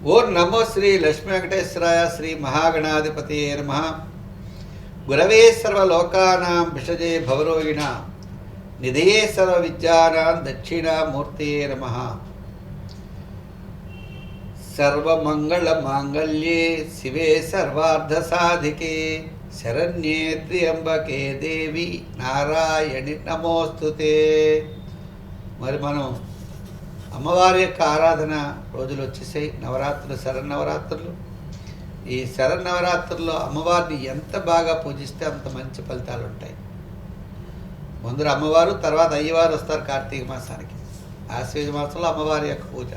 ఓం నమో శ్రీ లక్ష్మీ వెంకటేశ్వరాయ శ్రీ మహాగణాధిపతియే నమః. గురవే సర్వలోకానాం భిషజే భవరోగిణాం నిధయే సర్వ విద్యానాం దక్షిణామూర్తియే నమః. సర్వమంగళ మాంగళ్యే శివే సర్వార్థ సాధికే శరణ్యే త్ర్యంబకే దేవి నారాయణి నమోస్తుతే. మరి మనం అమ్మవారి యొక్క ఆరాధన రోజులు వచ్చేసాయి. నవరాత్రులు, శరన్నవరాత్రులు. ఈ శరన్నవరాత్రుల్లో అమ్మవారిని ఎంత బాగా పూజిస్తే అంత మంచి ఫలితాలు ఉంటాయి. ముందర అమ్మవారు, తర్వాత అయ్యవారు వస్తారు కార్తీక మాసానికి. ఆశ్వేజ మాసంలో అమ్మవారి యొక్క పూజ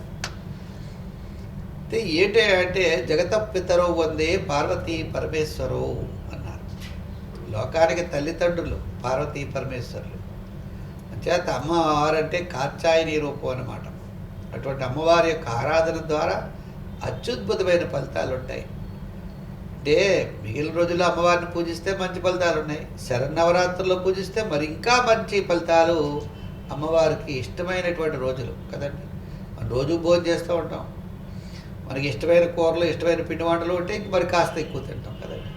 ఏంటంటే జగతపితరో వందే పార్వతీ పరమేశ్వరో అన్నారు. లోకానికి తల్లిదండ్రులు పార్వతీ పరమేశ్వరులు. చేత అమ్మవారంటే కాత్యాయని రూపం అన్నమాట. అటువంటి అమ్మవారి యొక్క ఆరాధన ద్వారా అత్యద్భుతమైన ఫలితాలు ఉంటాయి. అంటే మిగిలిన రోజుల్లో అమ్మవారిని పూజిస్తే మంచి ఫలితాలు ఉన్నాయి. శరన్నవరాత్రుల్లో పూజిస్తే మరి ఇంకా మంచి ఫలితాలు. అమ్మవారికి ఇష్టమైనటువంటి రోజులు కదండి. మనం రోజు భోజనం చేస్తూ ఉంటాం. మనకి ఇష్టమైన కూరలు, ఇష్టమైన పిండి వంటలు ఉంటే ఇంక మరి కాస్త ఎక్కువ తింటాం కదండి.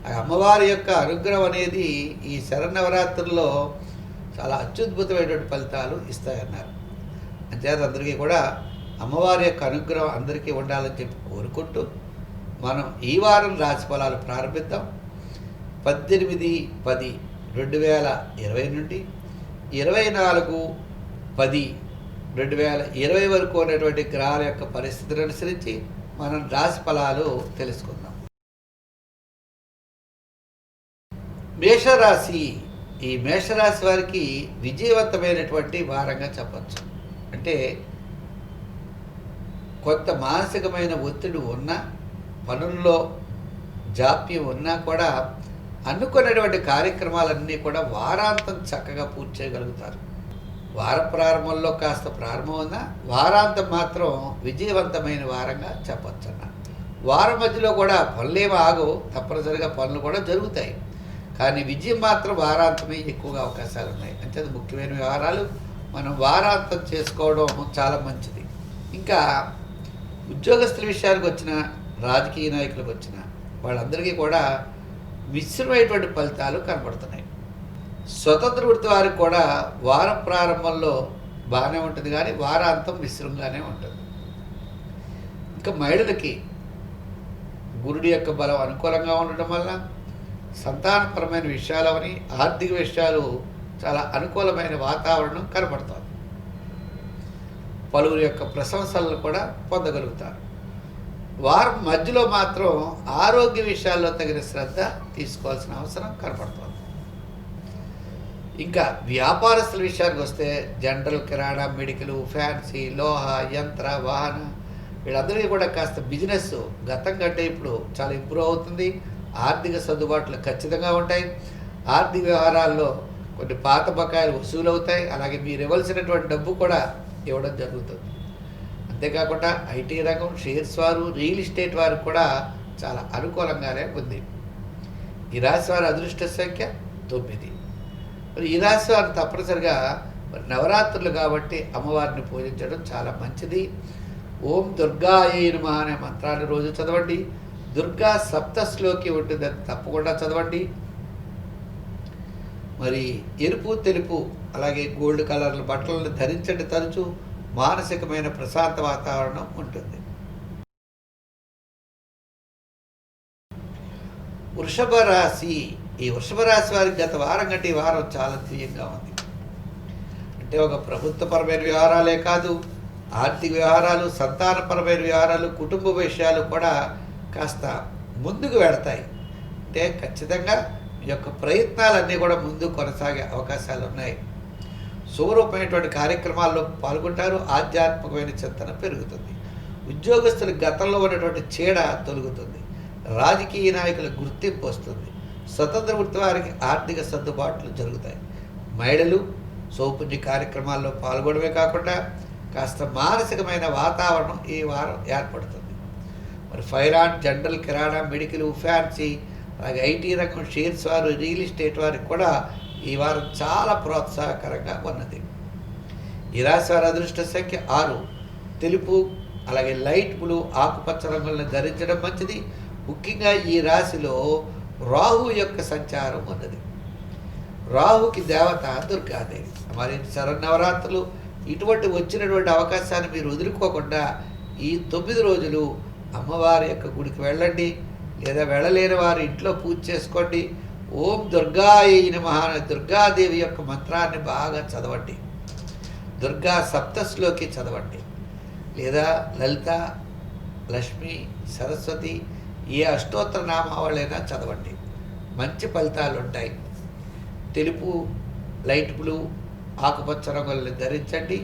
ఆ అమ్మవారి యొక్క అనుగ్రహం అనేది ఈ శరన్నవరాత్రుల్లో చాలా అత్యద్భుతమైనటువంటి ఫలితాలు ఇస్తాయన్నారు. అంచేత అందరికీ కూడా అమ్మవారి యొక్క అనుగ్రహం అందరికీ ఉండాలని చెప్పి కోరుకుంటూ మనం ఈ వారం రాశి ఫలాలు ప్రారంభిద్దాం. 18/10/2020 నుండి 24/10/2020 వరకు ఉన్నటువంటి గ్రహాల యొక్క పరిస్థితిని అనుసరించి మనం రాశి ఫలాలు తెలుసుకుందాం. మేషరాశి. ఈ మేషరాశి వారికి విజయవంతమైనటువంటి వారంగా చెప్పచ్చు. అంటే కొంత మానసికమైన ఒత్తిడి ఉన్నా, పనుల్లో జాప్యం ఉన్నా కూడా అనుకున్నటువంటి కార్యక్రమాలన్నీ కూడా వారాంతం చక్కగా పూర్తి చేయగలుగుతారు. వార ప్రారంభంలో కాస్త ప్రారంభం ఉన్నా వారాంతం మాత్రం విజయవంతమైన వారంగా చెప్పచ్చు అన్న. వారం మధ్యలో కూడా పనులేమీ ఆగవు, తప్పనిసరిగా పనులు కూడా జరుగుతాయి. కానీ విజయం మాత్రం వారాంతమే ఎక్కువగా అవకాశాలు ఉన్నాయి. అంటే ముఖ్యమైన వ్యవహారాలు మనం వారాంతం చేసుకోవడం చాలా మంచిది. ఇంకా ఉద్యోగస్తుల విషయానికి వచ్చిన, రాజకీయ నాయకులకు వచ్చిన వాళ్ళందరికీ కూడా మిశ్రమైనటువంటి ఫలితాలు కనబడుతున్నాయి. స్వతంత్ర వృత్తి వారికి కూడా వారం ప్రారంభంలో బాగానే ఉంటుంది, కానీ వారాంతం మిశ్రమంగానే ఉంటుంది. ఇంకా మహిళలకి గురుడి యొక్క బలం అనుకూలంగా ఉండటం వల్ల సంతానపరమైన విషయాలని, ఆర్థిక విషయాలు చాలా అనుకూలమైన వాతావరణం కనబడుతుంది. పలువురి యొక్క ప్రశంసలను కూడా పొందగలుగుతారు. వారం మధ్యలో మాత్రం ఆరోగ్య విషయాల్లో తగిన శ్రద్ధ తీసుకోవాల్సిన అవసరం కనబడుతుంది. ఇంకా వ్యాపారస్తుల విషయానికి వస్తే జనరల్, కిరాణా, మెడికల్, ఫ్యాన్సీ, లోహ, యంత్ర, వాహన వీళ్ళందరికీ కూడా కాస్త బిజినెస్ గతం కంటే ఇప్పుడు చాలా ఇంప్రూవ్ అవుతుంది. ఆర్థిక సర్దుబాట్లు ఖచ్చితంగా ఉంటాయి. ఆర్థిక వ్యవహారాల్లో కొన్ని పాత బకాయిలు వసూలు అవుతాయి. అలాగే మీరు ఇవ్వాల్సినటువంటి డబ్బు కూడా ఇవ్వడం జరుగుతుంది. అంతేకాకుండా ఐటీ రంగం, షేర్స్ వారు, రియల్ ఎస్టేట్ వారికి కూడా చాలా అనుకూలంగానే ఉంది. ఈ రాశి వారి అదృష్ట సంఖ్య 9. మరి ఈ రాశి వారు తప్పనిసరిగా మరి నవరాత్రులు కాబట్టి అమ్మవారిని పూజించడం చాలా మంచిది. ఓం దుర్గాయై నమః అనే మంత్రాన్ని రోజు చదవండి. దుర్గా సప్తశ్లోకి ఉంటుంది, అది తప్పకుండా చదవండి. మరి ఎరుపు, తెలుపు అలాగే గోల్డ్ కలర్ల బట్టలను ధరించండి. తరచూ మానసికమైన ప్రశాంత వాతావరణం ఉంటుంది. వృషభ రాశి. ఈ వృషభ రాశి వారికి గత వారం కంటే ఈ వారం చాలా తీయంగా ఉంది. అంటే ఒక ప్రభుత్వపరమైన వ్యవహారాలే కాదు, ఆర్థిక వ్యవహారాలు, సంతానపరమైన వ్యవహారాలు, కుటుంబ విషయాలు కూడా కాస్త ముందుకు వెడతాయి. అంటే ఖచ్చితంగా మీ యొక్క ప్రయత్నాలన్నీ కూడా ముందుకు కొనసాగే అవకాశాలు ఉన్నాయి. శుభరూపమైనటువంటి కార్యక్రమాల్లో పాల్గొంటారు. ఆధ్యాత్మికమైన చింతన పెరుగుతుంది. ఉద్యోగస్తుల గతంలో ఉన్నటువంటి చీడ తొలగుతుంది. రాజకీయ నాయకుల గుర్తింపు వస్తుంది. స్వతంత్ర వృత్తి వారికి ఆర్థిక సర్దుబాట్లు జరుగుతాయి. మహిళలు సౌపుణ్య కార్యక్రమాల్లో పాల్గొనడమే కాకుండా కాస్త మానసికమైన వాతావరణం ఈ వారం ఏర్పడుతుంది. మరి ఫైనాన్స్, జనరల్, కిరాణా, మెడికల్, ఫ్యాన్సీ అలాగే ఐటీ రంగం, షేర్స్ వారు, రియల్ ఎస్టేట్ వారికి కూడా ఈ వారం చాలా ప్రోత్సాహకరంగా ఉన్నది. ఈ రాశి వారి అదృష్ట సంఖ్య 6. తెలుపు అలాగే లైట్ బ్లూ ఆకుపచ్చ రంగులను ధరించడం మంచిది. ముఖ్యంగా ఈ రాశిలో రాహు యొక్క సంచారం ఉన్నది. రాహుకి దేవత దుర్గాదేవి. మరి శరన్నవరాత్రులు ఇటువంటి వచ్చినటువంటి అవకాశాన్ని మీరు వదులుకోకుండా ఈ 9 రోజులు అమ్మవారి యొక్క గుడికి వెళ్ళండి, లేదా వెళ్ళలేని వారు ఇంట్లో పూజ చేసుకోండి. ఓం దుర్గాయ నమః అనే దుర్గాదేవి యొక్క మంత్రాన్ని బాగా చదవండి. దుర్గా సప్తశ్లోకి చదవండి, లేదా లలిత, లక్ష్మి, సరస్వతి ఏ అష్టోత్తర నామావళైనా చదవండి. మంచి ఫలితాలు ఉంటాయి. తెలుపు, లైట్ బ్లూ, ఆకుపచ్చ రంగులను ధరించండి.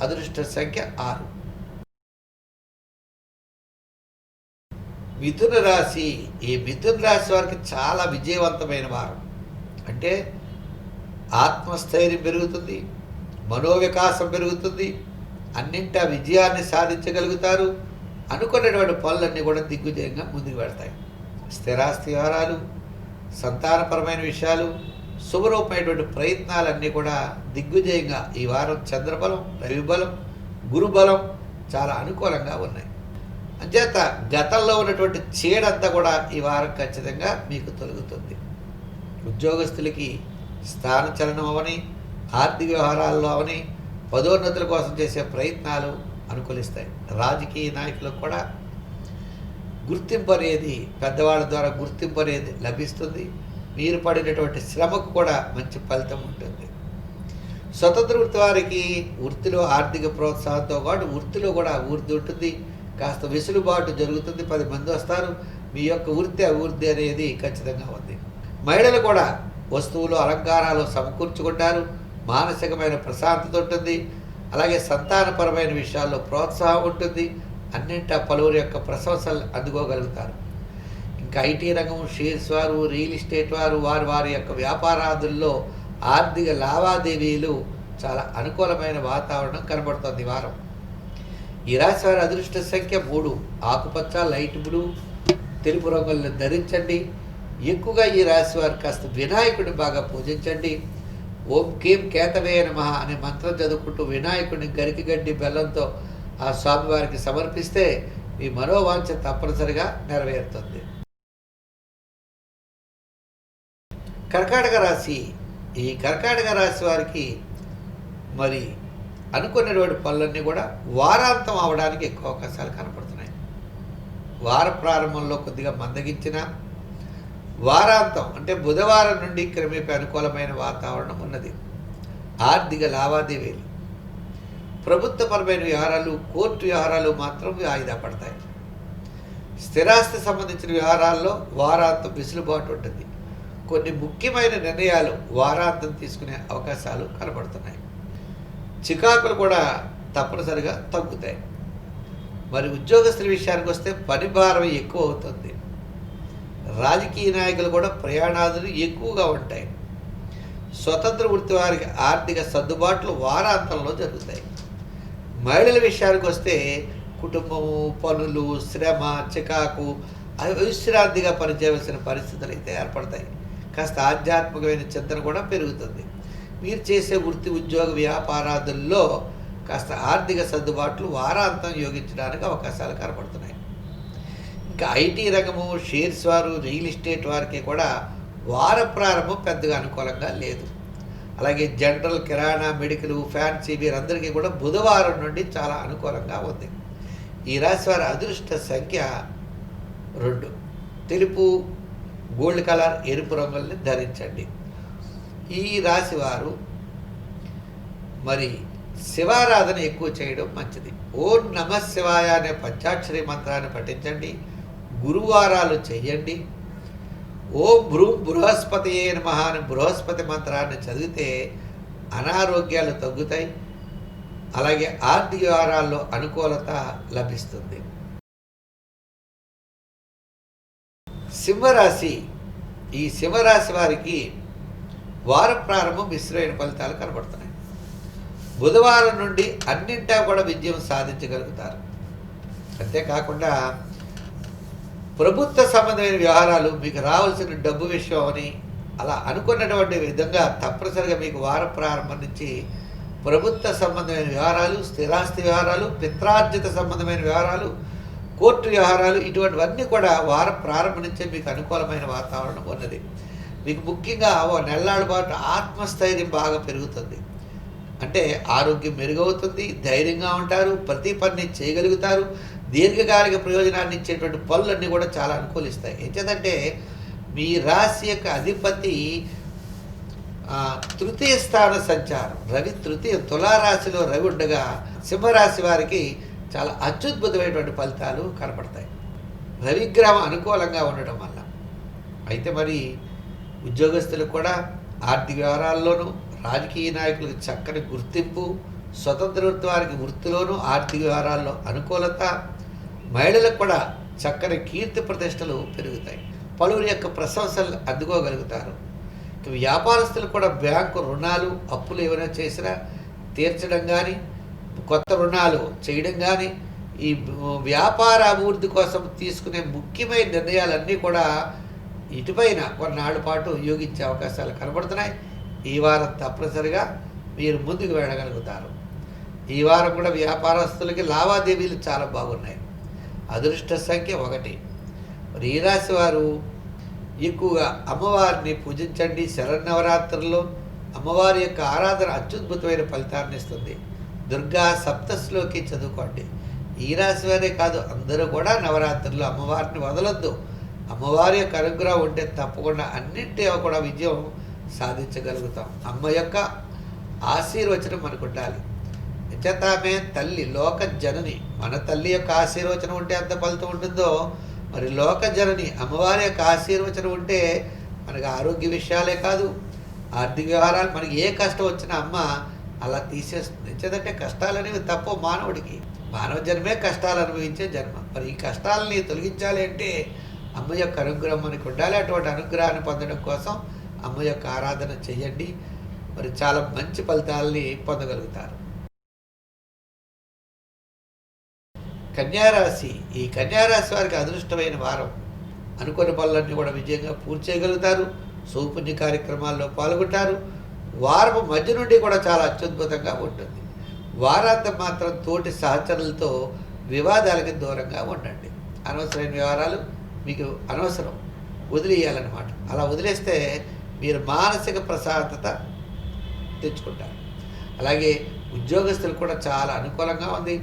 అదృష్ట సంఖ్య 6. మిథున రాశి. ఈ మిథున రాశి వారికి చాలా విజయవంతమైన వారం. అంటే ఆత్మస్థైర్యం పెరుగుతుంది, మనోవికాసం పెరుగుతుంది, అన్నింటా విజయాన్ని సాధించగలుగుతారు. అనుకున్నటువంటి పనులన్నీ కూడా దిగ్విజయంగా ముందుకు పెడతాయి. స్థిరాస్తి వ్యవహారాలు, సంతానపరమైన విషయాలు, శుభరూపమైనటువంటి ప్రయత్నాలన్నీ కూడా దిగ్విజయంగా ఈ వారం చంద్రబలం, రవిబలం, గురుబలం చాలా అనుకూలంగా ఉన్నాయి. అంచేత గతంలో ఉన్నటువంటి చీడంతా కూడా ఈ వారం ఖచ్చితంగా మీకు తొలగుతుంది. ఉద్యోగస్తులకి స్థానచలనం అవని, ఆర్థిక వ్యవహారాల్లో అవని, పదోన్నతుల కోసం చేసే ప్రయత్నాలు అనుకూలిస్తాయి. రాజకీయ నాయకులకు కూడా గుర్తింపు అనేది, పెద్దవాళ్ళ ద్వారా గుర్తింపు అనేది లభిస్తుంది. మీరు పడినటువంటి శ్రమకు కూడా మంచి ఫలితం ఉంటుంది. స్వతంత్ర వృత్తి వారికి వృత్తిలో ఆర్థిక ప్రోత్సాహంతో పాటు వృత్తిలో కూడా అభివృద్ధి ఉంటుంది. కాస్త వెసులుబాటు జరుగుతుంది. 10 మంది వస్తారు. మీ యొక్క వృత్తి అభివృద్ధి అనేది ఖచ్చితంగా ఉంది. మహిళలు కూడా వస్తువులు, అలంకారాలు సమకూర్చుకుంటారు. మానసికమైన ప్రశాంతత ఉంటుంది. అలాగే సంతానపరమైన విషయాల్లో ప్రోత్సాహం ఉంటుంది. అన్నింటా పలువురు యొక్క ప్రశంసలు అందుకోగలుగుతారు. ఇంకా ఐటీ రంగం, షేర్స్ వారు, రియల్ ఎస్టేట్ వారు, వారి యొక్క వ్యాపారాదుల్లో ఆర్థిక లావాదేవీలు చాలా అనుకూలమైన వాతావరణం కనబడుతుంది ఈ వారం. ఈ రాశి వారి అదృష్ట సంఖ్య 3. ఆకుపచ్చ, లైట్ బ్లూ, తెలుపు రంగులను ధరించండి. ఎక్కువగా ఈ రాశి వారు కాస్త వినాయకుడిని బాగా పూజించండి. ఓం కేం కేతవే నమః అనే మంత్రం చదువుకుంటూ వినాయకుడిని గరికి గడ్డి బెల్లంతో ఆ స్వామివారికి సమర్పిస్తే మీ మనోవాంఛ తప్పనిసరిగా నెరవేరుతుంది. కర్కాటక రాశి. ఈ కర్కాటక రాశి వారికి మరి అనుకున్నటువంటి పనులన్నీ కూడా వారాంతం అవడానికి ఎక్కువ అవకాశాలు కనపడుతున్నాయి. వార ప్రారంభంలో కొద్దిగా మందగించిన వారాంతం అంటే బుధవారం నుండి క్రమేపీ అనుకూలమైన వాతావరణం ఉన్నది. ఆర్థిక లావాదేవీలు, ప్రభుత్వపరమైన వ్యవహారాలు, కోర్టు వ్యవహారాలు మాత్రం వాయిదా పడతాయి. స్థిరాస్తి సంబంధించిన వ్యవహారాల్లో వారాంతం వెసులుబాటు ఉంటుంది. కొన్ని ముఖ్యమైన నిర్ణయాలు వారాంతం తీసుకునే అవకాశాలు కనబడుతున్నాయి. చికాకులు కూడా తప్పనిసరిగా తగ్గుతాయి. మరి ఉద్యోగస్తుల విషయానికి వస్తే పని భారం ఎక్కువ అవుతుంది. రాజకీయ నాయకులు కూడా ప్రయాణాదులు ఎక్కువగా ఉంటాయి. స్వతంత్ర వృత్తి వారికి ఆర్థిక సర్దుబాట్లు వారాంతంలో జరుగుతాయి. మహిళల విషయానికి వస్తే కుటుంబము, పనులు, శ్రమ, చికాకు, అవిశ్రాంతిగా పనిచేయవలసిన పరిస్థితులు అయితే ఏర్పడతాయి. కాస్త ఆధ్యాత్మికమైన చింతన కూడా పెరుగుతుంది. మీరు చేసే వృత్తి, ఉద్యోగ, వ్యాపారాదుల్లో కాస్త ఆర్థిక సర్దుబాట్లు వారాంతం యోగించడానికి అవకాశాలు కనపడుతున్నాయి. ఇంకా ఐటీ రంగము, షేర్స్ వారు, రియల్ ఎస్టేట్ వారికి కూడా వార ప్రారంభం పెద్దగా అనుకూలంగా లేదు. అలాగే జనరల్, కిరాణా, మెడికల్, ఫ్యాన్సీ వీరందరికీ కూడా బుధవారం నుండి చాలా అనుకూలంగా ఉంది. ఈ రాశి వారి అదృష్ట సంఖ్య 2. తెలుపు, గోల్డ్ కలర్, ఎరుపు రంగుల్ని ధరించండి. ఈ రాశి వారు మరి శివారాధన ఎక్కువ చేయడం మంచిది. ఓం నమః శివాయ అనే పంచాక్షరి మంత్రాన్ని పఠించండి. గురువారాలు చెయ్యండి. ఓం భ్రూం బృహస్పతియే నమః అని బృహస్పతి మంత్రాన్ని చదివితే అనారోగ్యాలు తగ్గుతాయి. అలాగే ఆర్థిక వ్యవహారాల్లో అనుకూలత లభిస్తుంది. సింహరాశి. ఈ సింహరాశి వారికి వార ప్రారంభం మిశ్రమైన ఫలితాలు కనబడుతున్నాయి. బుధవారం నుండి అన్నింటా కూడా విజయం సాధించగలుగుతారు. అంతేకాకుండా ప్రభుత్వ సంబంధమైన వ్యవహారాలు, మీకు రావాల్సిన డబ్బు విషయం అని అలా అనుకున్నటువంటి విధంగా తప్పనిసరిగా మీకు వార ప్రారంభం నుంచి ప్రభుత్వ సంబంధమైన వ్యవహారాలు, స్థిరాస్తి వ్యవహారాలు, పిత్రార్జిత సంబంధమైన వ్యవహారాలు, కోర్టు వ్యవహారాలు, ఇటువంటివన్నీ కూడా వారం ప్రారంభం నుంచే మీకు అనుకూలమైన వాతావరణం ఉన్నది. మీకు ముఖ్యంగా ఓ నెల్లాళ్ళ పాటు ఆత్మస్థైర్యం బాగా పెరుగుతుంది. అంటే ఆరోగ్యం మెరుగవుతుంది, ధైర్యంగా ఉంటారు, ప్రతి పని చేయగలుగుతారు, దీర్ఘకాలిక ప్రయోజనాన్ని ఇచ్చేటువంటి పనులన్నీ కూడా చాలా అనుకూలిస్తాయి. ఏంటంటే మీ రాశి యొక్క అధిపతి తృతీయ స్థాన సంచారం, రవి తృతీయ తులారాశిలో రవి ఉండగా సింహరాశి వారికి చాలా అత్యద్భుతమైనటువంటి ఫలితాలు కనపడతాయి రవిగ్రహం అనుకూలంగా ఉండటం వల్ల. అయితే మరి ఉద్యోగస్తులకు కూడా ఆర్థిక వ్యవహారాల్లోనూ, రాజకీయ నాయకులకు చక్కని గుర్తింపు, స్వతంత్ర వారికి వృత్తిలోనూ ఆర్థిక వ్యవహారాల్లో అనుకూలత, మహిళలకు కూడా చక్కని కీర్తి ప్రతిష్టలు పెరుగుతాయి, పలువురి యొక్క ప్రశంసలు అందుకోగలుగుతారు. వ్యాపారస్తులు కూడా బ్యాంకు రుణాలు, అప్పులు ఏమైనా చేసినా తీర్చడం కానీ, కొత్త రుణాలు చేయడం కానీ, ఈ వ్యాపార అభివృద్ధి కోసం తీసుకునే ముఖ్యమైన నిర్ణయాలన్నీ కూడా ఇటుపైన కొన్నాళ్ళ పాటు యోగించే అవకాశాలు కనబడుతున్నాయి. ఈ వారం తప్పనిసరిగా మీరు ముందుకు వెళ్ళగలుగుతారు. ఈ వారం కూడా వ్యాపారస్తులకి లావాదేవీలు చాలా బాగున్నాయి. అదృష్ట సంఖ్య 1. మరి ఈ రాశి వారు ఎక్కువగా అమ్మవారిని పూజించండి. శరన్నవరాత్రుల్లో అమ్మవారి యొక్క ఆరాధన అత్యద్భుతమైన ఫలితాన్ని ఇస్తుంది. దుర్గా సప్తశ్లోకి చదువుకోండి. ఈ రాశి వారే కాదు, అందరూ కూడా నవరాత్రుల్లో అమ్మవారిని వదలొద్దు. అమ్మవారి యొక్క అనుగ్రహం ఉంటే తప్పకుండా అన్నింటి కూడా విజయం సాధించగలుగుతాం. అమ్మ యొక్క ఆశీర్వచనం మనకు ఉండాలి. చేత ఆమె తల్లి, లోక జనని. మన తల్లి యొక్క ఆశీర్వచనం ఉంటే ఎంత ఫలితం ఉంటుందో, మరి లోక జనని అమ్మవారి యొక్క ఆశీర్వచనం ఉంటే మనకు ఆరోగ్య విషయాలే కాదు, ఆర్థిక వ్యవహారాలు, మనకి ఏ కష్టం వచ్చినా అమ్మ అలా తీసేస్తుంది. ఎందుకంటే కష్టాలు అనేవి తప్ప మానవుడికి, మానవ జన్మే కష్టాలు అనుభవించే జన్మ. మరి ఈ కష్టాలని తొలగించాలి అంటే అమ్మ యొక్క అనుగ్రహం మనకు ఉండాలి. అటువంటి అనుగ్రహాన్ని పొందడం కోసం అమ్మ యొక్క ఆరాధన చేయండి. మరి చాలా మంచి ఫలితాలని పొందగలుగుతారు. కన్యారాశి. ఈ కన్యారాశి వారికి అదృష్టమైన వారం. అనుకున్న పనులన్నీ కూడా విజయంగా పూర్తి చేయగలుగుతారు. సౌపుణ్య కార్యక్రమాల్లో పాల్గొంటారు. వారపు మధ్య నుండి కూడా చాలా అత్యద్భుతంగా ఉంటుంది. వారాంతం మాత్రం తోటి సహచరులతో వివాదాలకి దూరంగా ఉండండి. అనవసరమైన వ్యవహారాలు మీకు అనవసరం, వదిలేయాలన్నమాట. అలా వదిలేస్తే మీరు మానసిక ప్రశాంతత తెచ్చుకుంటారు. అలాగే ఉద్యోగస్తులు కూడా చాలా అనుకూలంగా ఉంది.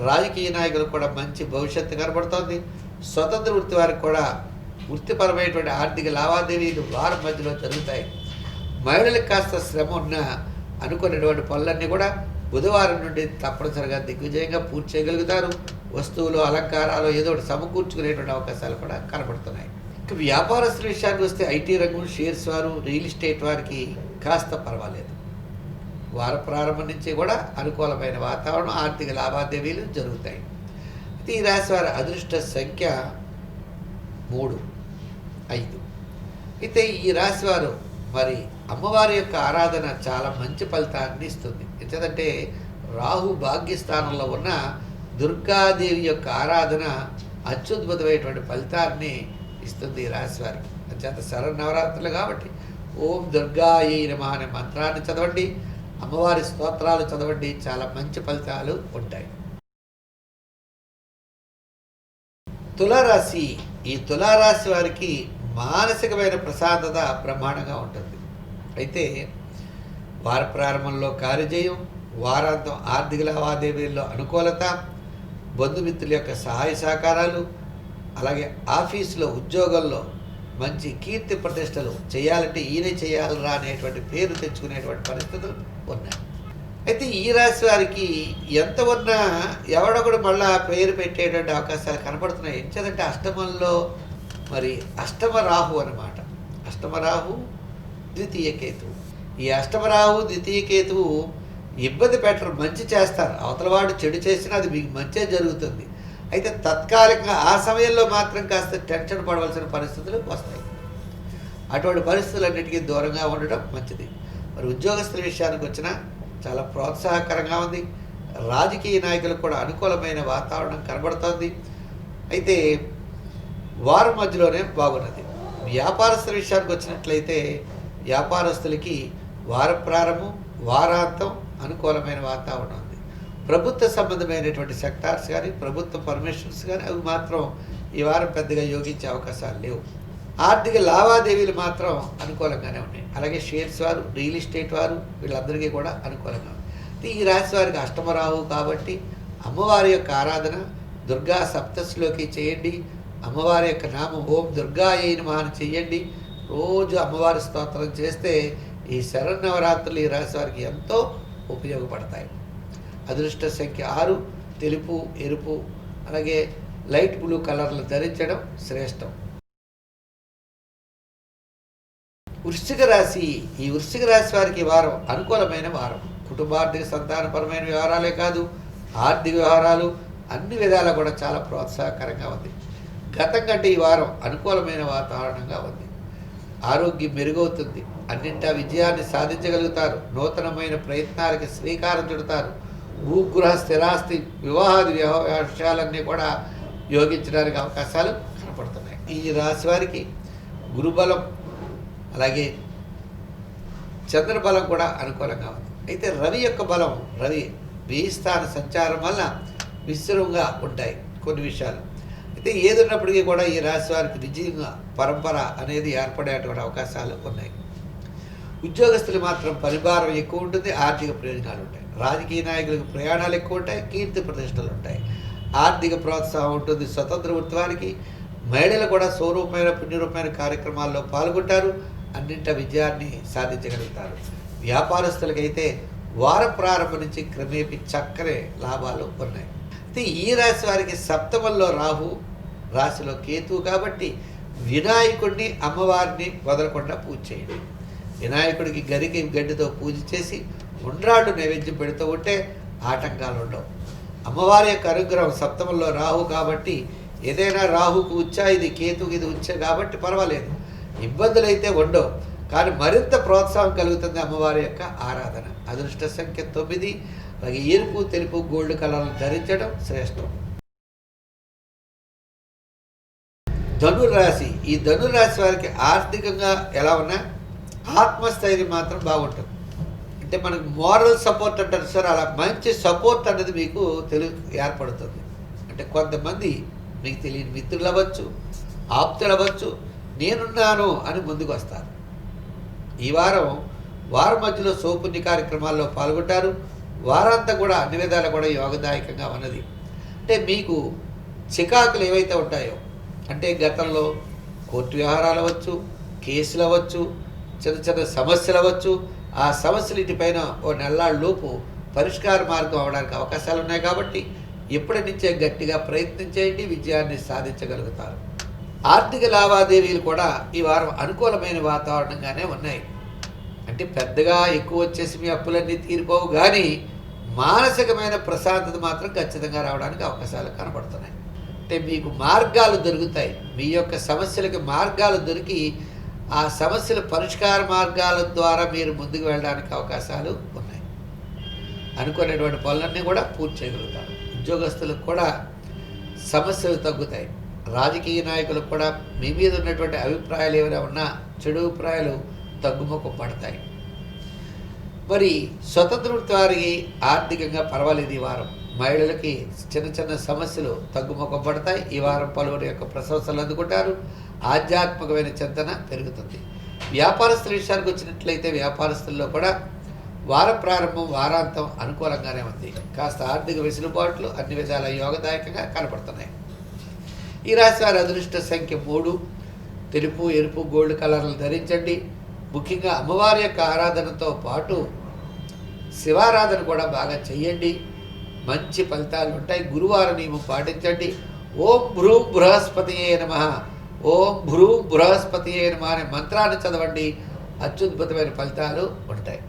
రాజకీయ నాయకులకు కూడా మంచి భవిష్యత్తు కనబడుతోంది. స్వతంత్ర వృత్తి వారికి కూడా వృత్తిపరమైనటువంటి ఆర్థిక లావాదేవీలు వారం మధ్యలో జరుగుతాయి. మహిళలకు కాస్త శ్రమ ఉన్న అనుకున్నటువంటి పనులన్నీ కూడా బుధవారం నుండి తప్పనిసరిగా దిగ్విజయంగా పూర్తి చేయగలుగుతారు. వస్తువులు, అలంకారాలు ఏదో ఒకటి సమకూర్చుకునేటువంటి అవకాశాలు కూడా కనబడుతున్నాయి. ఇక వ్యాపారస్తుల విషయానికి వస్తే ఐటీ రంగం, షేర్స్ వారు, రియల్ ఎస్టేట్ వారికి కాస్త పర్వాలేదు. వార ప్రారంభం నుంచి కూడా అనుకూలమైన వాతావరణం, ఆర్థిక లావాదేవీలు జరుగుతాయి. అయితే ఈ రాశి వారి అదృష్ట సంఖ్య 3, 5. అయితే ఈ రాశి వారు మరి అమ్మవారి యొక్క ఆరాధన చాలా మంచి ఫలితాన్ని ఇస్తుంది. ఎందుకంటే రాహు భాగ్యస్థానంలో ఉన్న దుర్గాదేవి యొక్క ఆరాధన అత్యద్భుతమైనటువంటి ఫలితాన్ని ఇస్తుంది ఈ రాశి వారికి. అంచేత శరన్నవరాత్రులు కాబట్టి ఓం దుర్గాయై నమః అనే మంత్రాన్ని చదవండి, అమ్మవారి స్తోత్రాలు చదవండి, చాలా మంచి ఫలితాలు ఉంటాయి. తులారాశి. ఈ తులారాశి వారికి మానసికమైన ప్రశాంతత బ్రహ్మాండంగా ఉంటుంది. అయితే వార ప్రారంభంలో కార్యజయం, వారాంతం ఆర్థిక లావాదేవీల్లో అనుకూలత, బంధుమిత్రుల యొక్క సహాయ సహకారాలు, అలాగే ఆఫీసులో ఉద్యోగంలో మంచి కీర్తి ప్రతిష్టలు చేయాలంటే ఈయనే చేయాలరా అనేటువంటి పేరు తెచ్చుకునేటువంటి పరిస్థితులు ఉన్నాయి. అయితే ఈ రాశి వారికి ఎంత ఉన్నా ఎవడొకడు మళ్ళా పేరు పెట్టేటువంటి అవకాశాలు కనపడుతున్నాయి. ఎంచేదంటే అష్టమంలో మరి అష్టమ రాహు అన్నమాట. అష్టమ రాహు, ద్వితీయ కేతువు. ఈ అష్టమ రాహు, ద్వితీయ కేతువు ఇబ్బంది పెట్టరు, మంచి చేస్తారు. అవతలవాడు చెడు చేసినా అది మీకు మంచే జరుగుతుంది. అయితే తత్కాలికంగా ఆ సమయంలో మాత్రం కాస్త టెన్షన్ పడవలసిన పరిస్థితులు వస్తాయి. అటువంటి పరిస్థితులన్నిటికీ దూరంగా ఉండడం మంచిది. మరి ఉద్యోగస్తుల విషయానికి వచ్చినా చాలా ప్రోత్సాహకరంగా ఉంది. రాజకీయ నాయకులకు కూడా అనుకూలమైన వాతావరణం కనబడుతోంది. అయితే వారం మధ్యలోనే బాగున్నది. వ్యాపారస్తుల విషయానికి వచ్చినట్లయితే వ్యాపారస్తులకి వార ప్రారంభం, వారాంతం అనుకూలమైన వాతావరణం ఉంది. ప్రభుత్వ సంబంధమైనటువంటి సెక్టార్స్ కానీ, ప్రభుత్వ పర్మిషన్స్ కానీ అవి మాత్రం ఈ వారం పెద్దగా యోగించే అవకాశాలు లేవు. ఆర్థిక లావాదేవీలు మాత్రం అనుకూలంగానే ఉన్నాయి. అలాగే షేర్స్ వారు, రియల్ ఎస్టేట్ వారు వీళ్ళందరికీ కూడా అనుకూలంగా ఉంది. ఈ రాశి వారికి అష్టమరాహు కాబట్టి అమ్మవారి యొక్క ఆరాధన దుర్గా సప్తశిలోకి చేయండి. అమ్మవారి యొక్క నామం ఓం దుర్గాయై నమః అని చెయ్యండి. రోజు అమ్మవారి స్తోత్రం చేస్తే ఈ శరన్నవరాత్రులు ఈ రాశి వారికి ఎంతో ఉపయోగపడతాయి. అదృష్ట సంఖ్య 6, తెలుపు, ఎరుపు అలాగే లైట్ బ్లూ కలర్లు ధరించడం శ్రేష్టం. వృశ్చిక రాశి. ఈ వృశ్చిక రాశి వారికి వారం అనుకూలమైన వారం. కుటుంబార్థిక సంతానపరమైన వ్యవహారాలే కాదు, ఆర్థిక వ్యవహారాలు అన్ని విధాలా కూడా చాలా ప్రోత్సాహకరంగా ఉంది. గతం కంటే ఈ వారం అనుకూలమైన వాతావరణంగా ఉంది. ఆరోగ్యం మెరుగవుతుంది. అన్నింటా విజయాన్ని సాధించగలుగుతారు. నూతనమైన ప్రయత్నాలకి శ్రీకారం చుడతారు. భూగృహ స్థిరాస్తి వివాహాది విషయాలన్నీ కూడా యోగించడానికి అవకాశాలు కనపడుతున్నాయి. ఈ రాశి వారికి గురుబలం అలాగే చంద్రబలం కూడా అనుకూలంగా ఉంది. అయితే రవి యొక్క బలం, రవి వ్యయస్థాన సంచారం వల్ల విస్తృతంగా ఉంటాయి కొన్ని విషయాలు. అయితే ఏదున్నప్పటికీ కూడా ఈ రాశి వారికి విజయంగా పరంపర అనేది ఏర్పడేటువంటి అవకాశాలు ఉన్నాయి. ఉద్యోగస్తులు మాత్రం పరిభారం ఎక్కువ ఉంటుంది, ఆర్థిక ప్రయోజనాలు ఉంటాయి. రాజకీయ నాయకులకు ప్రయాణాలు ఎక్కువ ఉంటాయి, కీర్తి ప్రతిష్టలు ఉంటాయి, ఆర్థిక ప్రోత్సాహం ఉంటుంది. స్వతంత్ర వృత్వానికి మహిళలు కూడా స్వరూపమైన పుణ్యరూపమైన కార్యక్రమాల్లో పాల్గొంటారు. అన్నింట విజయాన్ని సాధించగలుగుతారు. వ్యాపారస్తులకైతే వార ప్రారంభం నుంచి క్రమేపీ చక్కని లాభాలు ఉన్నాయి. అయితే ఈ రాశి వారికి సప్తమంలో రాహు, రాశిలో కేతువు కాబట్టి వినాయకుడిని అమ్మవారిని వదలకుండా పూజ చేయండి. వినాయకుడికి గరికి గడ్డితో పూజ చేసి ఉండ్రాళ్ళు నైవేద్యం పెడుతూ ఉంటే ఆటంకాలు ఉండవు. అమ్మవారి యొక్క అనుగ్రహం సప్తమంలో రాహు కాబట్టి ఏదైనా రాహుకు ఉచ్చా, ఇది కేతువుకి ఇది ఉచ్చ కాబట్టి పర్వాలేదు, ఇబ్బందులు అయితే ఉండవు. కానీ మరింత ప్రోత్సాహం కలుగుతుంది అమ్మవారి యొక్క ఆరాధన. అదృష్ట సంఖ్య 9, అలాగే ఎరుపు, తెలుపు, గోల్డ్ కలర్లు ధరించడం శ్రేష్టం. ధనురాశి. ఈ ధనురాశి వారికి ఆర్థికంగా ఎలా ఉన్నా ఆత్మస్థైర్యం మాత్రం బాగుంటుంది. అంటే మనకు మోరల్ సపోర్ట్ అంటారు సార్, అలా మంచి సపోర్ట్ అనేది మీకు ఏర్పడుతుంది. అంటే కొంతమంది మీకు తెలియని మిత్రులు అవ్వచ్చు, ఆప్తులు అవ్వచ్చు, నేనున్నాను అని ముందుకు వస్తారు. ఈ వారం మధ్యలో సోపుణ్య కార్యక్రమాల్లో పాల్గొంటారు. వారాంతా కూడా అన్ని విధాలు కూడా యోగదాయకంగా ఉన్నది. అంటే మీకు చికాకులు ఏవైతే ఉంటాయో, అంటే గతంలో కోర్టు వ్యవహారాలు అవ్వచ్చు, కేసులు అవ్వచ్చు, చిన్న చిన్న సమస్యలు అవ్వచ్చు, ఆ సమస్యలపైన ఓ నెల్లాళ్ళలోపు పరిష్కార మార్గం అవడానికి అవకాశాలు ఉన్నాయి. కాబట్టి ఇప్పటి నుంచే గట్టిగా ప్రయత్నం చేయండి, విజయాన్ని సాధించగలుగుతారు. ఆర్థిక లావాదేవీలు కూడా ఈ వారం అనుకూలమైన వాతావరణంగానే ఉన్నాయి. అంటే పెద్దగా ఎక్కువ వచ్చేసి మీ అప్పులన్నీ తీరిపోవు, కానీ మానసికమైన ప్రశాంతత మాత్రం ఖచ్చితంగా రావడానికి అవకాశాలు కనబడుతున్నాయి. అంటే మీకు మార్గాలు దొరుకుతాయి. మీ యొక్క సమస్యలకి మార్గాలు దొరికి ఆ సమస్యల పరిష్కార మార్గాల ద్వారా మీరు ముందుకు వెళ్ళడానికి అవకాశాలు ఉన్నాయి. అనుకునేటువంటి పనులన్నీ కూడా పూర్తి చేయగలుగుతారు. ఉద్యోగస్తులకు కూడా సమస్యలు తగ్గుతాయి. రాజకీయ నాయకులకు కూడా మీ మీద ఉన్నటువంటి అభిప్రాయాలు ఏమైనా ఉన్నా చెడు అభిప్రాయాలు తగ్గుముఖం పడతాయి. మరి స్వతంత్ర వారికి ఆర్థికంగా పర్వాలేదు. ఈ వారం మహిళలకి చిన్న చిన్న సమస్యలు తగ్గుముఖం పడతాయి. ఈ వారం పలువురి యొక్క ప్రశంసలు అందుకుంటారు. ఆధ్యాత్మికమైన చింతన పెరుగుతుంది. వ్యాపారస్తుల విషయానికి వచ్చినట్లయితే వ్యాపారస్తుల్లో కూడా వార ప్రారంభం, వారాంతం అనుకూలంగానే ఉంది. కాస్త ఆర్థిక వెసులుబాట్లు అన్ని విధాల యోగదాయకంగా కనపడుతున్నాయి. ఈ రాశి వారి అదృష్ట సంఖ్య 3, తెలుపు, ఎరుపు, గోల్డ్ కలర్లు ధరించండి. ముఖ్యంగా అమ్మవారి యొక్క ఆరాధనతో పాటు శివారాధన కూడా బాగా చెయ్యండి. మంచి ఫలితాలు ఉంటాయి. గురువార నియమం పాటించండి. ఓం భ్రూం బృహస్పతియే నమః, ఓం భ్రూం బృహస్పతియే నమః అనే మంత్రాన్ని చదవండి. అత్యద్భుతమైన ఫలితాలు ఉంటాయి.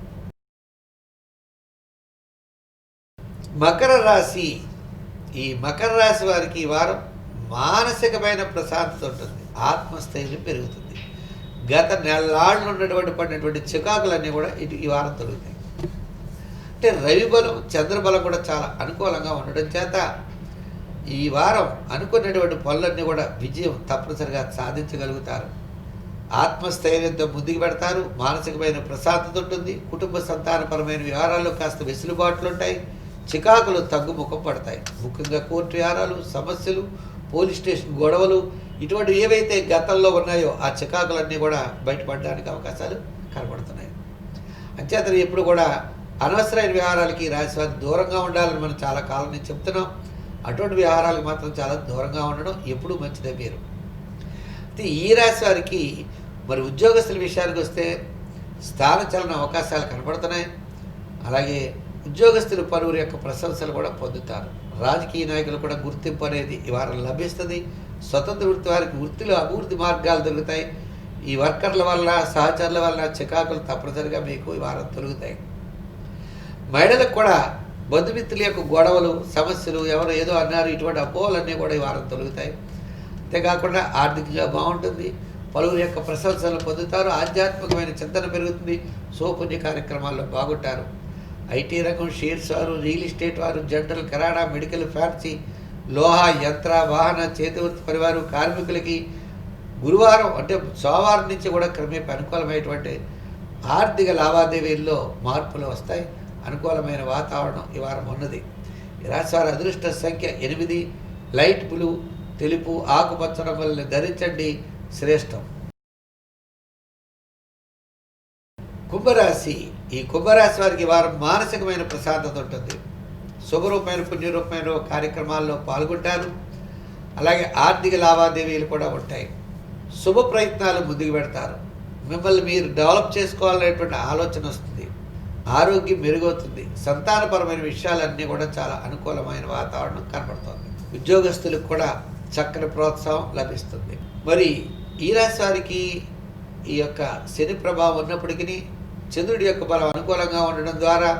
మకర రాశి. ఈ మకర రాశి వారికి ఈ వారం మానసికమైన ప్రశాంతత ఉంటుంది. ఆత్మస్థైర్యం పెరుగుతుంది. గత నెలలాళ్ళు పడినటువంటి చికాకులన్నీ కూడా ఈ వారం తొలుగుతాయి. అంటే రవి బలం, చంద్రబలం కూడా చాలా అనుకూలంగా ఉండడం చేత ఈ వారం అనుకున్నటువంటి పనులన్నీ కూడా విజయం తప్పనిసరిగా సాధించగలుగుతారు. ఆత్మస్థైర్యంతో ముందుకు పెడతారు. మానసికమైన ప్రశాంతత ఉంటుంది. కుటుంబ సంతానపరమైన వ్యవహారాల్లో కాస్త వెసులుబాట్లు ఉంటాయి. చికాకులు తగ్గుముఖం పడతాయి. ముఖ్యంగా కోర్టు వ్యవహారాలు, సమస్యలు, పోలీస్ స్టేషన్ గొడవలు, ఇటువంటి ఏవైతే గతంలో ఉన్నాయో ఆ చికాకులన్నీ కూడా బయటపడడానికి అవకాశాలు కనబడుతున్నాయి. అంచేతను ఎప్పుడు కూడా అనవసరమైన వ్యవహారాలకి రాశి వారికి దూరంగా ఉండాలని మనం చాలా కాలం నుంచి చెప్తున్నాం. అటువంటి వ్యవహారాలకు మాత్రం చాలా దూరంగా ఉండడం ఎప్పుడూ మంచిదే. మీరు అయితే ఈ రాశి వారికి మరి ఉద్యోగస్తుల విషయానికి వస్తే స్థానచలన అవకాశాలు కనబడుతున్నాయి. అలాగే ఉద్యోగస్తులు పలువురు యొక్క ప్రశంసలు కూడా పొందుతారు. రాజకీయ నాయకులు కూడా గుర్తింపు అనేది ఈ వారం లభిస్తుంది. స్వతంత్ర వృత్తి వారికి వృత్తిలో అభివృద్ధి మార్గాలు దొరుకుతాయి. ఈ వర్కర్ల వల్ల, సహచరుల వల్ల చికాకులు తప్పనిసరిగా మీకు ఈ వారం తొలుగుతాయి. మహిళలకు కూడా బంధుమిత్రుల యొక్క గొడవలు, సమస్యలు, ఎవరు ఏదో అన్నారు, ఇటువంటి అపోహలన్నీ కూడా ఈ వారం తొలుగుతాయి. అంతేకాకుండా ఆర్థికంగా బాగుంటుంది. పలువురు యొక్క ప్రశంసలు పొందుతారు. ఆధ్యాత్మికమైన చింతన పెరుగుతుంది. సోపుణ్య కార్యక్రమాల్లో బాగుంటారు. ఐటీ రంగం, షేర్స్ వారు, రియల్ ఎస్టేట్ వారు, జనరల్, కిరాణా, మెడికల్, ఫ్యాన్సీ, లోహ, యంత్ర, వాహన, చేతివృత్తి పరివారు కార్మికులకి గురువారం అంటే సోమవారం నుంచి కూడా క్రమేపీ అనుకూలమైనటువంటి ఆర్థిక లావాదేవీల్లో మార్పులు వస్తాయి. అనుకూలమైన వాతావరణం ఈ వారం ఉన్నది. ఈ రాశి వారి అదృష్ట సంఖ్య 8. లైట్ బ్లూ, తెలుపు, ఆకుపచ్చ రంగులను ధరించండి. శ్రేష్టం. కుంభరాశి. ఈ కుంభరాశి వారికి వారం మానసికమైన ప్రశాంతత ఉంటుంది. శుభరూపమైన, పుణ్యరూపమైన కార్యక్రమాల్లో పాల్గొంటారు. అలాగే ఆర్థిక లావాదేవీలు కూడా ఉంటాయి. శుభ ప్రయత్నాలు ముందుకు పెడతారు. మిమ్మల్ని మీరు డెవలప్ చేసుకోవాలనేటువంటి ఆలోచన వస్తుంది. ఆరోగ్యం మెరుగవుతుంది. సంతానపరమైన విషయాలన్నీ కూడా చాలా అనుకూలమైన వాతావరణం కనబడుతుంది. ఉద్యోగస్తులకు కూడా చక్కని ప్రోత్సాహం లభిస్తుంది. మరి ఈ రాశి వారికి ఈ యొక్క శని ప్రభావం ఉన్నప్పటికీ చంద్రుడి యొక్క బలం అనుకూలంగా ఉండడం ద్వారా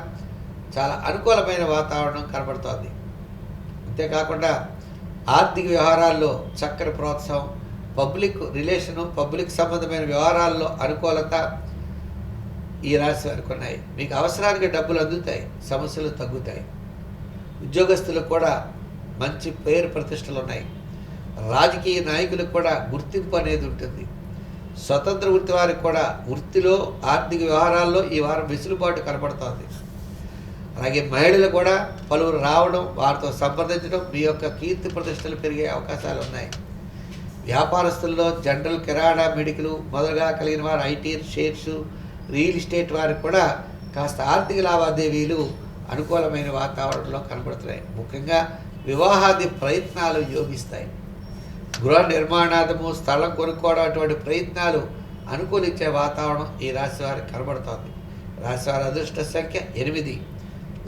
చాలా అనుకూలమైన వాతావరణం కనబడుతోంది. అంతేకాకుండా ఆర్థిక వ్యవహారాల్లో చక్కని ప్రోత్సాహం, పబ్లిక్ రిలేషను, పబ్లిక్ సంబంధమైన వ్యవహారాల్లో అనుకూలత ఈ రాశి వారికి ఉన్నాయి. మీకు అవసరానికి డబ్బులు అందుతాయి. సమస్యలు తగ్గుతాయి. ఉద్యోగస్తులకు కూడా మంచి పేరు ప్రతిష్టలు ఉన్నాయి. రాజకీయ నాయకులకు కూడా గుర్తింపు అనేది ఉంటుంది. స్వతంత్ర వృత్తి వారికి కూడా వృత్తిలో, ఆర్థిక వ్యవహారాల్లో ఈ వారం వెసులుబాటు కనబడుతోంది. అలాగే మహిళలు కూడా పలువురు రావడం, వారితో సంప్రదించడం, మీ యొక్క కీర్తి ప్రతిష్టలు పెరిగే అవకాశాలు ఉన్నాయి. వ్యాపారస్తుల్లో జనరల్, కిరాణా, మెడికల్ మొదలుగా కలిగిన వారు, ఐటీ, షేర్స్, రియల్ ఎస్టేట్ వారికి కూడా కాస్త ఆర్థిక లావాదేవీలు అనుకూలమైన వాతావరణంలో కనబడుతున్నాయి. ముఖ్యంగా వివాహాది ప్రయత్నాలు యోగిస్తాయి. గృహ నిర్మాణాదము, స్థలం కొనుక్కోవడం అటువంటి ప్రయత్నాలు అనుకూలించే వాతావరణం ఈ రాశి వారికి కనబడుతోంది. రాశి వారి అదృష్ట సంఖ్య 8.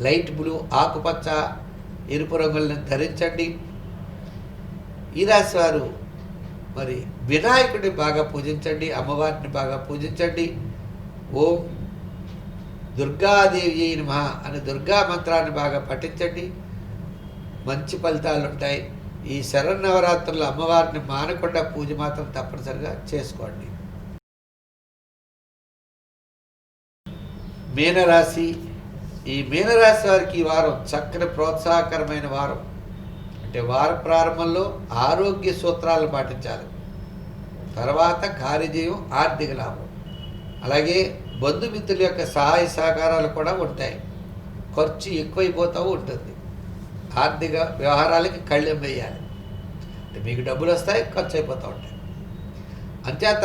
లైట్ బ్లూ, ఆకుపచ్చ, ఎరుపు రంగులను ధరించండి. ఈ రాశి వారు మరి వినాయకుడిని బాగా పూజించండి. అమ్మవారిని బాగా పూజించండి. ఓం దుర్గాదేవి నమః అనే దుర్గా మంత్రాన్ని బాగా పఠించండి. మంచి ఫలితాలు ఉంటాయి. ఈ శరన్నవరాత్రుల్లో అమ్మవారిని మానకుండా పూజ మాత్రం తప్పనిసరిగా చేసుకోండి. మీనరాశి. ఈ మీనరాశి వారికి ఈ వారం చక్కని ప్రోత్సాహకరమైన వారం. అంటే వార ప్రారంభంలో ఆరోగ్య సూత్రాలను పాటించాలి. తర్వాత కార్యజయం, ఆర్థిక లాభం. అలాగే బంధుమిత్రుల యొక్క సహాయ సహకారాలు కూడా ఉంటాయి. ఖర్చు ఎక్కువైపోతూ ఉంటుంది. ఆర్థిక వ్యవహారాలకి కళ్ళెం వేయాలి. అంటే మీకు డబ్బులు వస్తాయి, ఖర్చు అయిపోతూ ఉంటాయి. అంచేత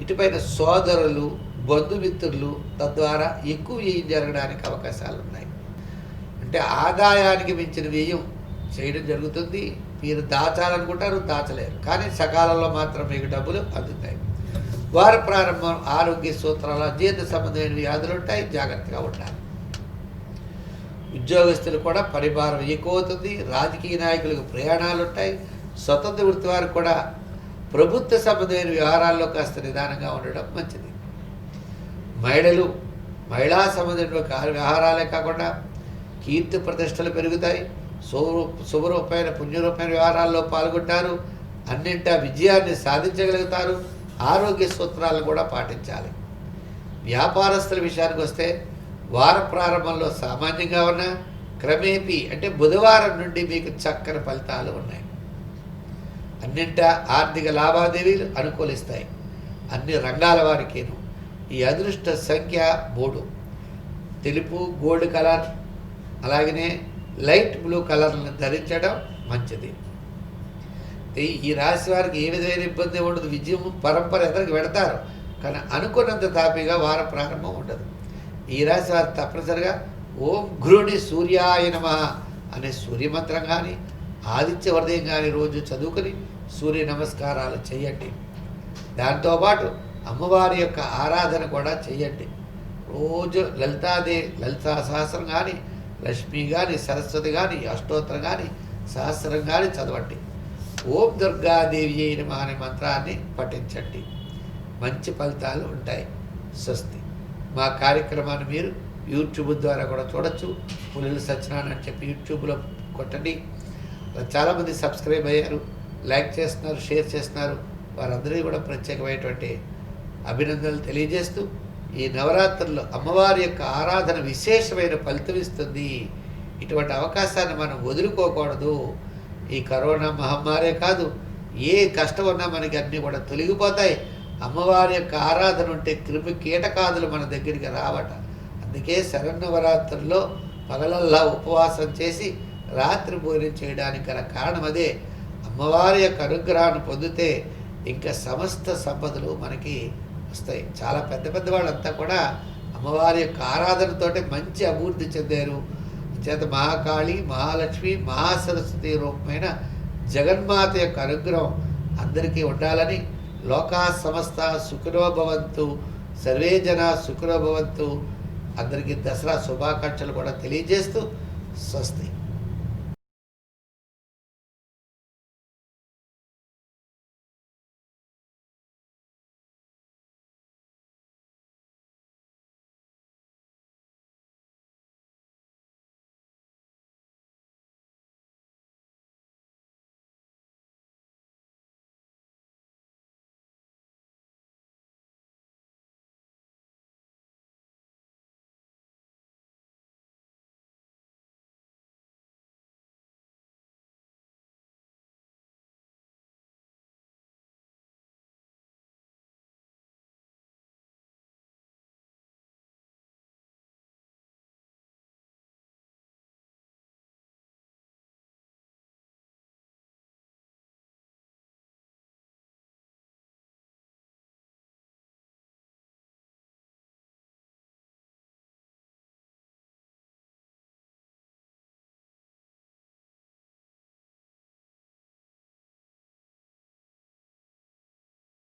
ఇటుపైన సోదరులు, బంధుమిత్రులు తద్వారా ఎక్కువ వ్యయం జరగడానికి అవకాశాలు ఉన్నాయి. అంటే ఆదాయానికి మించిన వ్యయం చేయడం జరుగుతుంది. మీరు దాచాలనుకుంటారు, దాచలేరు. కానీ సకాలంలో మాత్రం మీకు డబ్బులు అందుతాయి. వార ప్రారంభం ఆరోగ్య సూత్రాలు, జీర్ణ సంబంధమైన వ్యాధులు ఉంటాయి. జాగ్రత్తగా ఉండాలి. ఉద్యోగస్తులు కూడా పరిభారం ఎక్కువ అవుతుంది. రాజకీయ నాయకులకు ప్రయాణాలు ఉంటాయి. స్వతంత్ర వృత్తి వారికి కూడా ప్రభుత్వ సంబంధమైన వ్యవహారాల్లో కాస్త నిదానంగా ఉండడం మంచిది. మహిళా సంబంధమైన వ్యవహారాలే కాకుండా కీర్తి ప్రతిష్టలు పెరుగుతాయి. శుభరూపమైన, పుణ్యరూపమైన వ్యవహారాల్లో పాల్గొంటారు. అన్నింటా విజయాన్ని సాధించగలుగుతారు. ఆరోగ్య సూత్రాలను కూడా పాటించాలి. వ్యాపారస్తుల విషయానికి వస్తే వార ప్రారంభంలో సామాన్యంగా ఉన్న క్రమేపీ అంటే బుధవారం నుండి మీకు చక్కని ఫలితాలు ఉన్నాయి. అన్నింటా ఆర్థిక లావాదేవీలు అనుకూలిస్తాయి. అన్ని రంగాల వారికిను. ఈ అదృష్ట సంఖ్య 3. తెలుపు, గోల్డ్ కలర్, అలాగనే లైట్ బ్లూ కలర్లను ధరించడం మంచిది. ఈ రాశి వారికి ఏ విధమైన ఇబ్బంది ఉండదు. విజయం పరంపర ఎదురుకు పెడతారు, కానీ అనుకున్నంత తాపీగా వారం ప్రారంభం ఉండదు. ఈ రాశి వారు తప్పనిసరిగా ఓం ఘృణి సూర్యాయ నమః అనే సూర్యమంత్రం కానీ, ఆదిత్య హృదయం కానీ రోజు చదువుకొని సూర్య నమస్కారాలు చేయండి. దాంతోపాటు అమ్మవారి యొక్క ఆరాధన కూడా చేయండి. రోజు లలితా సహస్రం కానీ, లక్ష్మి కానీ, సరస్వతి కానీ, అష్టోత్తరం కానీ, సహస్రం కానీ చదవండి. ఓం దుర్గాదేవి అయిన అనే మంత్రాన్ని పఠించండి. మంచి ఫలితాలు ఉంటాయి. స్వస్తి. మా కార్యక్రమాన్ని మీరు యూట్యూబ్ ద్వారా కూడా చూడొచ్చు. పులిల సత్యనారాయణ అని చెప్పి యూట్యూబ్లో కొట్టండి. చాలామంది సబ్స్క్రైబ్ అయ్యారు, లైక్ చేస్తున్నారు, షేర్ చేస్తున్నారు. వారందరికీ కూడా ప్రత్యేకమైనటువంటి అభినందనలు తెలియజేస్తూ, ఈ నవరాత్రుల్లో అమ్మవారి యొక్క ఆరాధన విశేషమైన ఫలితం ఇస్తుంది. ఇటువంటి అవకాశాన్ని మనం వదులుకోకూడదు. ఈ కరోనా మహమ్మారే కాదు, ఏ కష్టం ఉన్నా మనకి అన్నీ కూడా తొలగిపోతాయి. అమ్మవారి యొక్క ఆరాధన ఉంటే క్రిమి కీటకాదులు మన దగ్గరికి రావట. అందుకే శరన్నవరాత్రుల్లో పగలల్లా ఉపవాసం చేసి రాత్రి భోజనం చేయడానికి గల కారణం అదే. అమ్మవారి యొక్క అనుగ్రహాన్ని పొందితే ఇంకా సమస్త సంపదలు మనకి వస్తాయి. చాలా పెద్ద పెద్ద వాళ్ళంతా కూడా అమ్మవారి యొక్క ఆరాధనతోటి మంచి అభివృద్ధి చెందారు. చేత మహాకాళి, మహాలక్ష్మి, మహాసరస్వతి రూపమైన జగన్మాత యొక్క అనుగ్రహం అందరికీ ఉండాలని, లోకా సమస్త సుఖినో భవంతు, సర్వే జన సుఖినో భవంతు, అందరికీ దసరా శుభాకాంక్షలు కూడా తెలియజేస్తూ స్వస్తి.